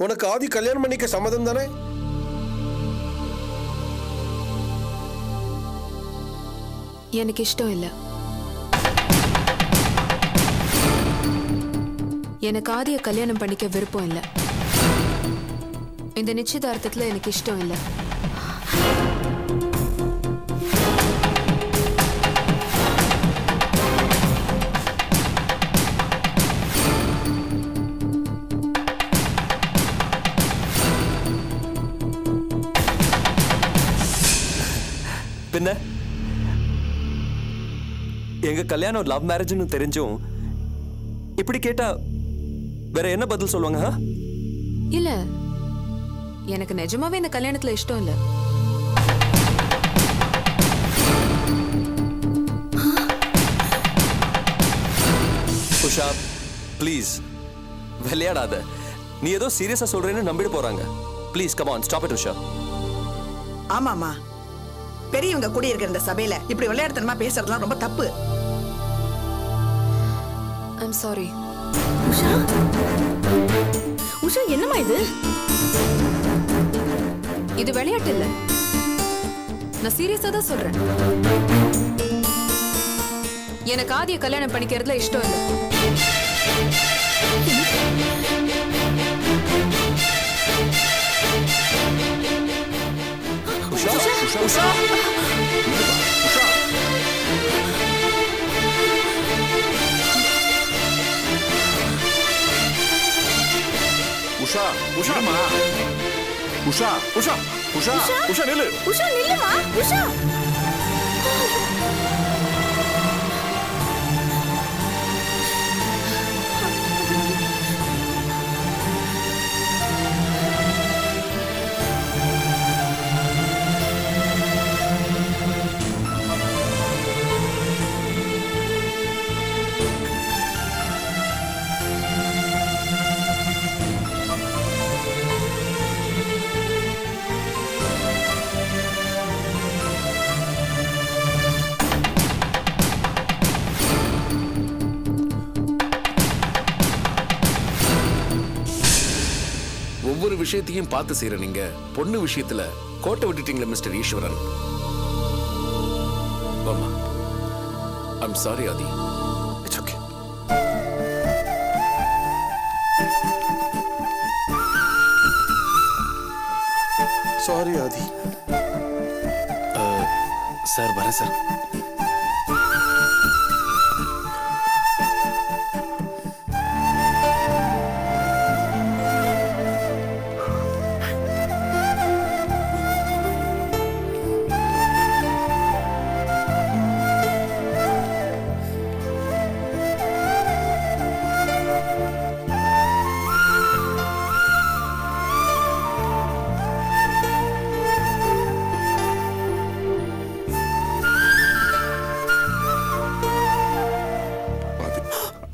உனக்கு ஆதி கல்யாணம் பண்ணிக்க சம்மதம் தானே? எனக்கு இஷ்டம் இல்ல. எனக்கு ஆதிய கல்யாணம் பண்ணிக்க விருப்பம் இல்ல. இந்த நிச்சயதார்த்தத்துல எனக்கு இஷ்டம் இல்ல. பின்ன எங்க கல்யாணம் லவ் மேரேஜ்னு தெரிஞ்சும் இப்படி கேட்டா வேற என்ன பதில் சொல்லுவாங்க? இல்ல, எனக்கு நிஜமாவே இந்த கல்யாணத்துல இஷ்டம் இல்ல. உஷா ப்ளீஸ் விளையாடாத. நீ ஏதோ சீரியஸா சொல்றேன்னு நம்பிட்டு போறாங்க. Please come on, stop it Usha. ஆமாமா, பெரியவங்க கூடி இருக்கிற இந்த சபையில இப்படி விளையாடுத்தனமா பேசுறதுலாம் ரொம்ப தப்பு. I'm sorry. உஷா, உஷா என்னம்மா இது? இது விளையாட்டு இல்ல, நான் சீரியஸா தான் சொல்றேன். எனக்கு ஆதிய கல்யாணம் பண்ணிக்கிறதுல இஷ்டம் இல்ல. உஷா உஷா உஷா உஷா உஷாமா உஷா உஷா உஷா உஷா நில்லு. உஷா நில்லுமா. உஷா ஒவ்வொரு விஷயத்தையும் பார்த்து செய்யற நீங்க பொண்ணு விஷயத்துல கோட்டை விட்டுட்டீங்களா மிஸ்டர் ஈஸ்வரன்? வாமா. I'm sorry Adi. It's okay. Sorry Adi. Sir வரேன் sir.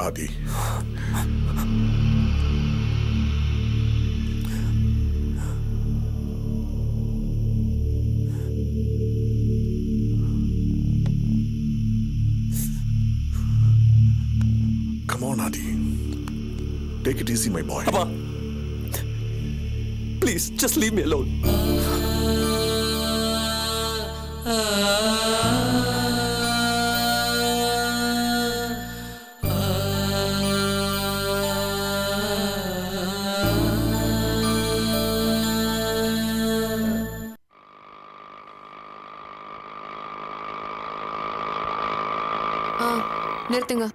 Adi, come on Adi, take it easy my boy. அப்பா please just leave me alone. நிறுத்துங்க.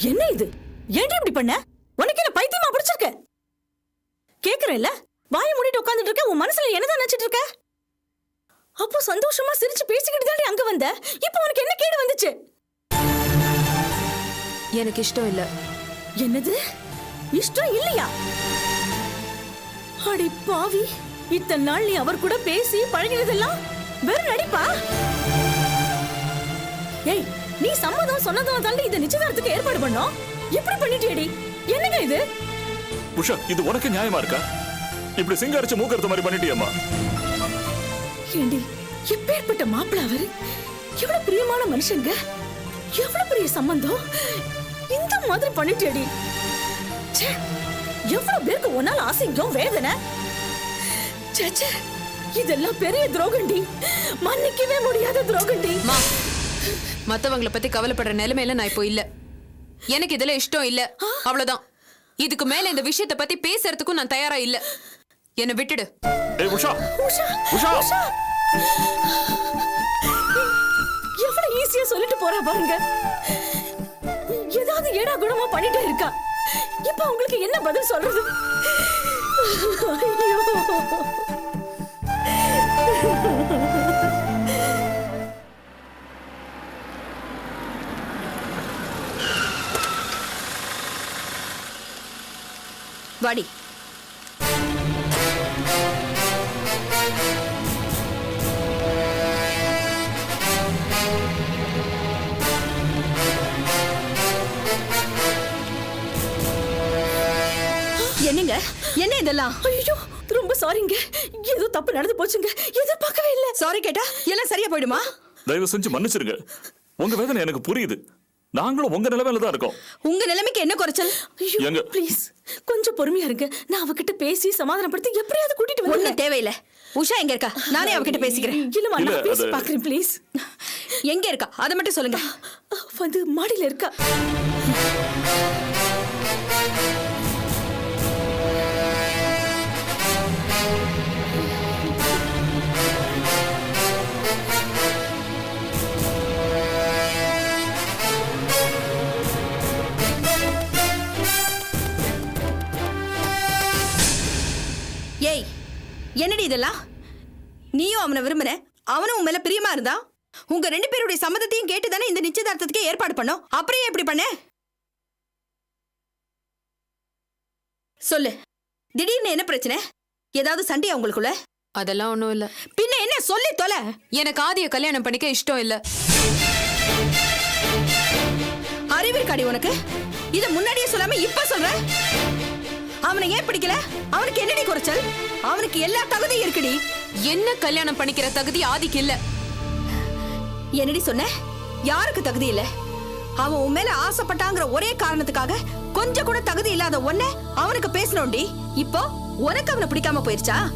என்ன இது? ஏன்டி இப்படி பண்ண? உனக்கு என்ன பைத்தியமா பிடிச்சிருக்க? கேக்குறேல்ல, வாயை மூடிட்டு உட்கார்ந்துட்டு இருக்க. உன் மனசுல என்னதான் நினைச்சிட்டு இருக்க? அப்போ சந்தோஷமா சிரிச்சு பேசிக்கிட்டு தாண்டி அங்க வந்த. இப்போ உனக்கு என்ன கேடு வந்துச்சு? எனக்கு இஷ்டம் இல்ல. என்னது? இஷ்டம் இல்லையா? அடி பாவி, இத்தனை நாள் நீ அவர் கூட பேசி பழகினதெல்லாம் வெறும் நடிப்பா? ஏய், நீ சம்மதம் சொன்னதும் தாண்டி இந்த நிச்சயதார்த்தத்துக்கு ஏற்பாடு பண்ணோம். இப்படி பண்ணிட்டியடி. என்னங்க இது? உஷா, இது உனக்கு நியாயமா இருக்கா? இப்படி சிங்காரிச்சு மூக்கறுத்த மாதிரி பண்ணிட்டியம்மா. ஏண்டி, எப்பேற்பட்ட மாப்பிள்ள அவரு? எவ்வளவு பிரியமான மனுஷங்க, எவ்வளவு பெரிய சம்பந்தம். இந்த மாதிரி பண்ணிட்டியடி. ச்சே, எவ்வளவு பேருக்கு உன்னால அசிங்கம் வேதனை. ச்சே, ச்சே, இதெல்லாம் பெரிய துரோகண்டி, மன்னிக்கவே முடியாத துரோகண்டி. மா, மத்தவங்கள பத்தி கவலைப்படுற நிலைமையில நான் இப்போ இல்ல. எனக்கு இதுல இஷ்டம் இல்ல, அவ்வளவுதான். இதுக்கு மேல இந்த விஷயத்தை பத்தி பேசுறதுக்கும் நான் தயாரா இல்ல. என்ன விட்டுடு. ஏய் உஷா, உஷா, உஷா, உஷா. எவ்வளவு ஈஸியா சொல்லிட்டு போறா பாருங்க. ஏதாவது ஏடா குணமா பண்ணிட்டே இருக்கா. இப்ப உங்களுக்கு என்ன பதில் சொல்றது? ஐயோ. வாடி. என்னங்க, என்ன இதெல்லாம்? ஐயோ, ரொம்ப சாரிங்க. ஏதோ தப்பு நடந்து போச்சுங்க. எதிர்பார்க்கவே இல்ல. சாரி கேட்டா எல்லாம் சரியா போயிடுமா? தயவு செஞ்சு மன்னிச்சிருங்க. உங்க வேதனை எனக்கு புரியுது. நாங்களும் உங்க நிலைமையில தான் இருக்கோம். உங்க நிலைமைக்கு என்ன குறைச்சல்? ஐயோ, எங்க? ப்ளீஸ் கொஞ்சம் பொறுமையா இருங்க. நான் அவகிட்ட பேசி சமாதானப்படுத்தி எப்படியாவது கூட்டிட்டு ஒண்ணு வந்து. தேவையில்லை. உஷா எங்க இருக்கா? நானே அவகிட்ட பேசிக்கிறேன். இல்லம்மா, இல்ல, நான் பேசி அது- பாக்குறேன் ப்ளீஸ். எங்க இருக்கா அதை மட்டும் சொல்லுங்க. வந்து மாடியில இருக்கா. ஏய், என்னடி இதெல்லாம்? நீயும் அவனை விரும்புற, அவனும் உன் மேல பிரியமா இருந்தா உங்க ரெண்டு பேருடைய சம்மதத்தையும் கேட்டு தானே இந்த நிச்சயதார்த்தத்துக்கு ஏற்பாடு பண்ணோம். அப்புறம் ஏன் இப்படி பண்ண? சொல்லு, திடீர்னு என்ன பிரச்சனை? ஏதாவது சண்டையா உங்களுக்குள்ள? அதெல்லாம் ஒண்ணும் இல்ல. பின்ன என்ன சொல்லி தொலை. எனக்கு ஆதிய கல்யாணம் பண்ணிக்க இஷ்டம் இல்ல. அறிவிற்காடி உனக்கு? இத முன்னாடியே சொல்லாம இப்ப சொல்ற? அவனை ஏன் பிடிக்கல? அவனுக்கு என்னடி குறைச்சல்? அவனுக்கு எல்லா தகுதியும் இருக்குடி. என்ன கல்யாணம் பண்ணிக்கிற தகுதி ஆதிக்கு இல்ல. என்னடி சொன்ன? யாருக்கு தகுதி இல்ல? அவன் உன் மேல ஆசைப்பட்டாங்கிற ஒரே காரணத்துக்காக கொஞ்சம் கூட தகுதி இல்லாத ஒன்ன அவனுக்கு பேசணும்டி. இப்போ உனக்கு அவனை பிடிக்காம போயிருச்சா?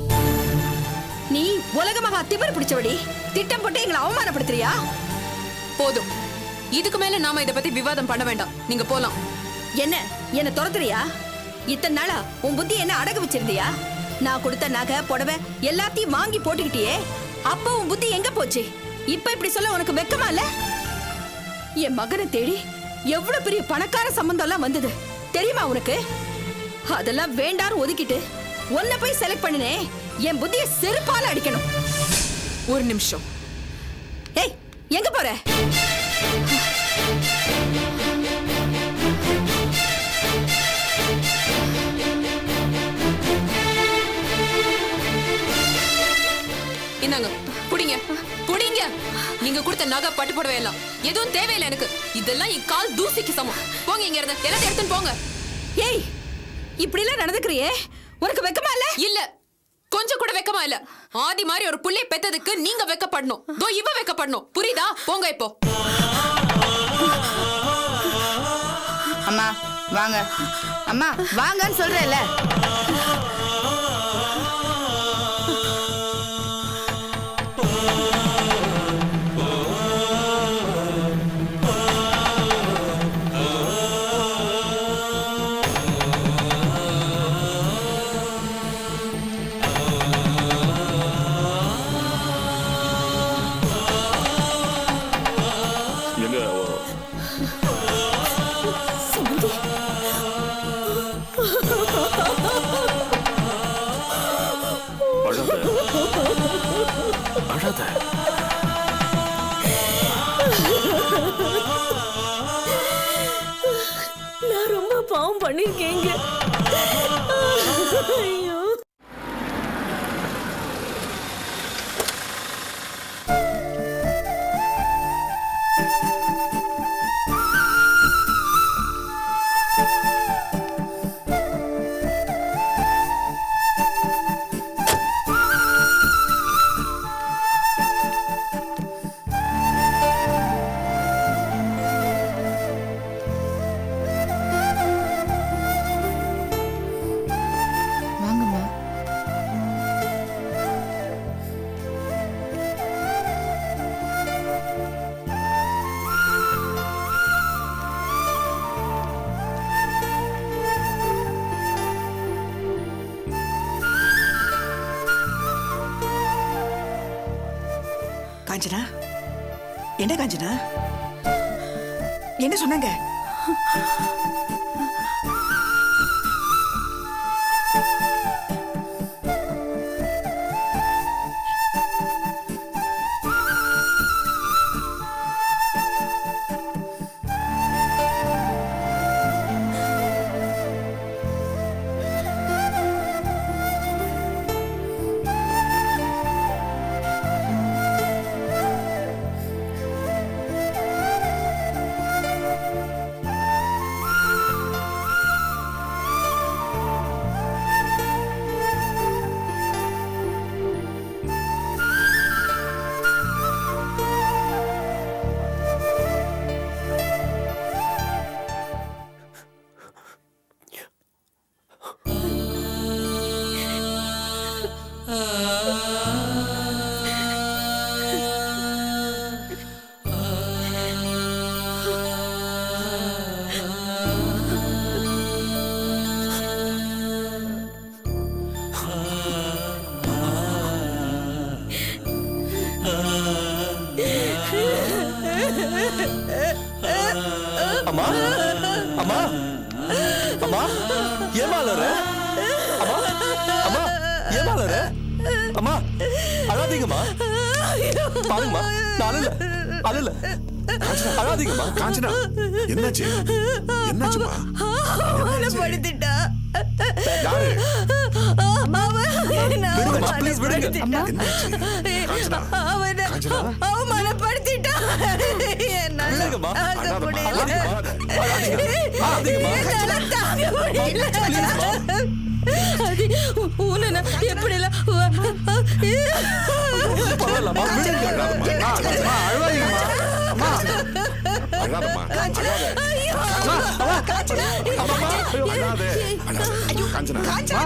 நீ உலகமாக திமிரு பிடிச்சவடி. திட்டம் போட்டு எங்களை அவமானப்படுத்துறியா? போதும், இதுக்கு மேல நாம இத பத்தி விவாதம் பண்ண வேண்டாம். நீங்க போலாம். என்ன துரத்துறியா? இத்தனை நாளா உன் புத்தி என்ன அடகு வச்சிருந்தியா? நான் கொடுத்த நகை புடவை எல்லாத்தையும் வாங்கி போட்டுக்கிட்டியே, அப்போ உன் புத்தி எங்க போச்சு? இப்ப இப்படி சொல்ல உனக்கு வெக்கமா இல்ல? என் மகனை தேடி எவ்வளவு பெரிய பணக்கார சம்பந்தம் எல்லாம் வந்தது தெரியுமா உனக்கு? அதெல்லாம் வேண்டான்னு ஒதுக்கிட்டு உன்னை போய் செலக்ட் பண்ணினே. என் புத்தியை செருப்பால அடிக்கணும். ஒரு நிமிஷம். ஏய், எங்க போற? இந்தாங்க, புடிங்க புடிங்க. நீங்க கொடுத்த நகை பட்டு புடவை எல்லாம் எதுவும் தேவையில்லை எனக்கு. இதெல்லாம் என் கால் தூசிக்கு சமம். போங்க இங்க இருந்து, எல்லாத்தையும் எடுத்துன்னு போங்க. ஏய், இப்படி எல்லாம் நடந்துக்கிறியே, உனக்கு வெக்கமா இல்ல? இல்ல, கொஞ்சம் கூட வெக்கமா இல்ல. ஆதி மாதிரி ஒரு புள்ளைய பெத்ததுக்கு நீங்க வெக்கப்படணும். தோ இவ வெக்கப்படணும். புரியுதா? போங்க இப்போ. அம்மா வாங்க. அம்மா வாங்கன்னு சொல்றேன்ல. எங்க சம்பந்தி அழாத அழாத. நான் ரொம்ப பாவம் பண்ணிருக்கேங்க. ஐயோ வாங்கம்மா. காஞ்சனா, என்ன காஞ்சனா, என்ன சொன்னாங்க? அம்மா அம்மா அம்மா ஏமா அழற? அம்மா அம்மா ஏமா அழற? அம்மா அழாதீங்கம்மா. பாருங்கம்மா, நான் அழல அழல. அழாதீங்கம்மா. காஞ்சனா, என்னாச்சு? என்னாச்சுமா? படுத்துட்டா. யாரு? விடுங்கம்மா, ப்ளீஸ் விடுங்க. என்னாச்சு? காஞ்சனா, காஞ்சனா. அவமானப்படுத்திட்டா. என்னால விடுங்கம்மா. தாங்க முடியல. அழாதீங்கம்மா. என்னால தாங்க முடியல. அது உன்னை நான் எப்படிலாம் பரவாயில்லம்மா, விடுங்க. அழாதம்மா, அழாதீங்கம்மா. அம்மா, அழாதம்மா, அழாத. ஐயோ, அழாத. அழாத. காஞ்சனா.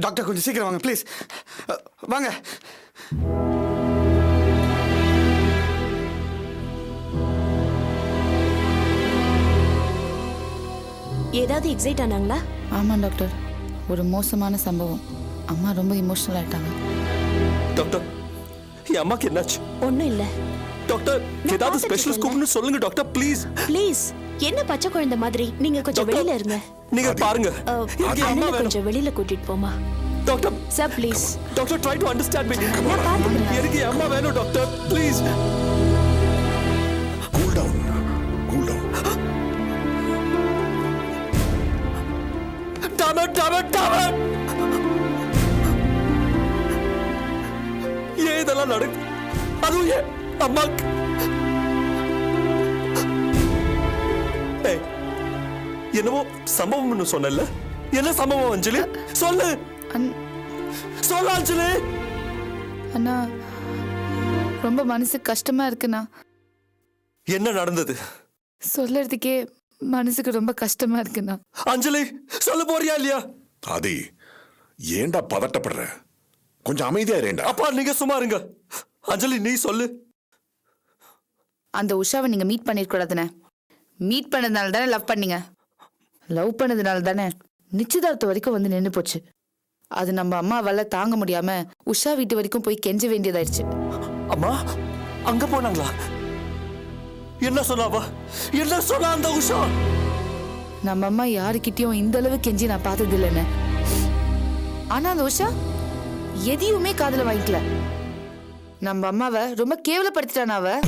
டாக்டர் கொஞ்சம் சீக்கிரம் வாங்க ப்ளீஸ். வாங்க. ஏதாவது எக்ஸைட் ஆனாங்களா? ஆமாம் டாக்டர், ஒரு மோசமான சம்பவம். அம்மா ரொம்ப இமோஷனல் ஆயிட்டாங்க. டாக்டர், என் அம்மாக்கு என்னாச்சு? ஒண்ணும் இல்ல. டாக்டர், ஏதாவது ஸ்பெஷலிஸ்ட் கூப்பிட்டு சொல்லுங்க டாக்டர், ப்ளீஸ். ப்ளீஸ், என்ன பச்சை குழந்தை மாதிரி நீங்க கொஞ்சம் டாக்டர், வெளியில இருங்க. நீங்க பாருங்க. எனக்கு என் அம்மா வேணும். கொஞ்சம் வெளியில கூட்டிட்டு போமா. Doctor, sir please. Doctor, try to understand me. நான் பாத்துக்கிறேன். எனக்கு என் அம்மா வேணும் doctor, please. Cool down, cool down. Damn. ஏன் இதெல்லாம் நடக்குது? அதுவும் ஏன் அம்மாக்கு? என்னவோ சம்பவம்னு சொன்னல, என்ன சம்பவம் அஞ்சலி? சொல்லு சொல்லு அஞ்சலி. அண்ணா, ரொம்ப மனசுக்கு கஷ்டமா இருக்குண்ணா. என்ன நடந்தது? சொல்றதுக்கே மனசுக்கு ரொம்ப கஷ்டமா இருக்குண்ணா. அஞ்சலி, சொல்ல போறியா இல்லையா? ஆதி, ஏன்டா பதட்டப்படுற? கொஞ்சம் அமைதியா இருடா. அப்பா நீங்க சும்மா இருங்க. அஞ்சலி நீ சொல்லு. அந்த உஷாவை நீங்க மீட் பண்ணிருக்கூடாதுனே. மீட் பண்ணதுனால தானே லவ் பண்ணீங்க. லவ் பண்ணதுனால தானே நிச்சயதார்த்தம் வரைக்கும் வந்து நின்று போச்சு. அது நம்ம அம்மாவால தாங்க முடியாம உஷா வீட்டு வரைக்கும் போய் கெஞ்ச வேண்டியதாயிருச்சு. அம்மா அங்க போனாங்களா? என்ன சொன்னாவா? என்ன சொன்னா அந்த உஷா? நம்ம அம்மா யாருக்கிட்டயும் இந்த அளவு கெஞ்சி நான் பார்த்தது இல்லைன்னு. ஆனா அந்த உஷா எதையுமே காதுல வாங்கிக்கல. நம்ம அம்மாவை ரொம்ப கேவலப்படுத்திட்டான அவ.